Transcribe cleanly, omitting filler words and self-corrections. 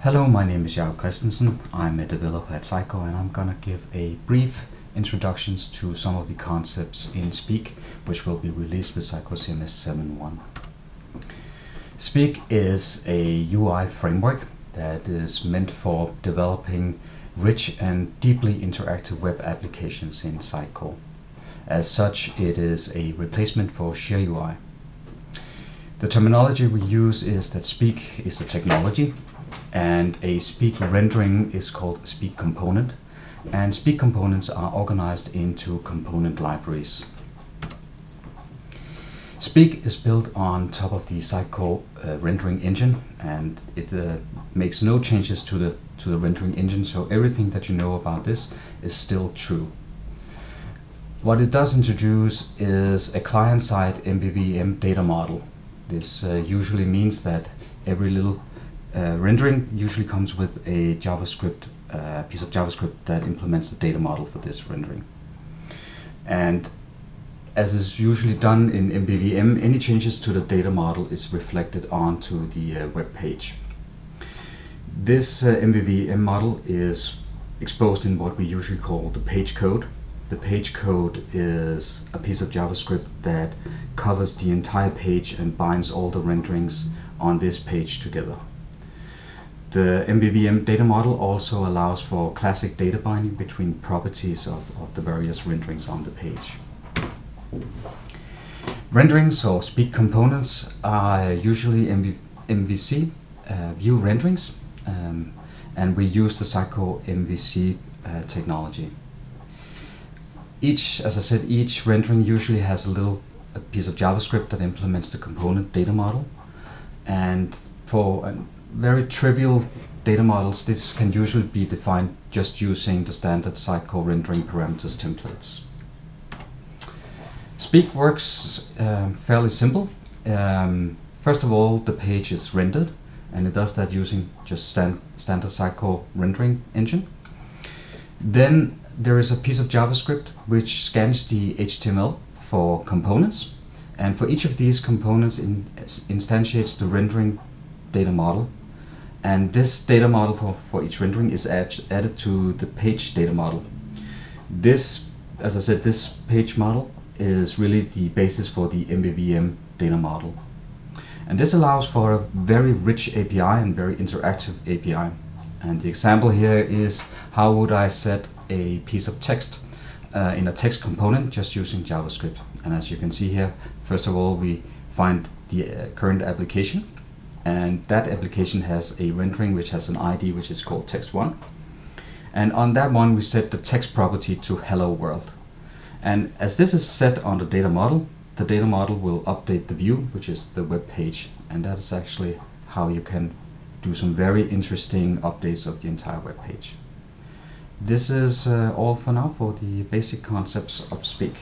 Hello, my name is Jacob Christensen. I'm a developer at Sitecore, and I'm gonna give a brief introductions to some of the concepts in Speak, which will be released with Sitecore CMS 7.1. Speak is a UI framework that is meant for developing rich and deeply interactive web applications in Sitecore. As such, it is a replacement for Share UI. The terminology we use is that Speak is a technology, and a Speak rendering is called a Speak component, and Speak components are organized into component libraries. Speak is built on top of the Sitecore rendering engine, and it makes no changes to the rendering engine, so everything that you know about this is still true. What it does introduce is a client-side MVVM data model. This usually means that every little rendering usually comes with a JavaScript piece of JavaScript that implements the data model for this rendering. And as is usually done in MVVM, any changes to the data model is reflected onto the web page. This MVVM model is exposed in what we usually call the page code. The page code is a piece of JavaScript that covers the entire page and binds all the renderings on this page together. The MVVM data model also allows for classic data binding between properties of the various renderings on the page. Renderings or Speak components are usually MVC view renderings, and we use the Sitecore MVC technology. As I said, each rendering usually has a piece of JavaScript that implements the component data model, and for very trivial data models, this can usually be defined just using the standard Sitecore rendering parameters templates. Speak works fairly simple. First of all, the page is rendered, and it does that using just standard Sitecore rendering engine. Then there is a piece of JavaScript which scans the HTML for components, and for each of these components instantiates the rendering data model. And this data model for each rendering is added to the page data model. This, as I said, this page model is really the basis for the MVVM data model. And this allows for a very rich API and very interactive API. And the example here is how would I set a piece of text in a text component just using JavaScript. And as you can see here, first of all, we find the current application. And that application has a rendering which has an ID which is called text1. And on that one we set the text property to hello world. And as this is set on the data model will update the view, which is the web page. And that is actually how you can do some very interesting updates of the entire web page. This is all for now for the basic concepts of Speak.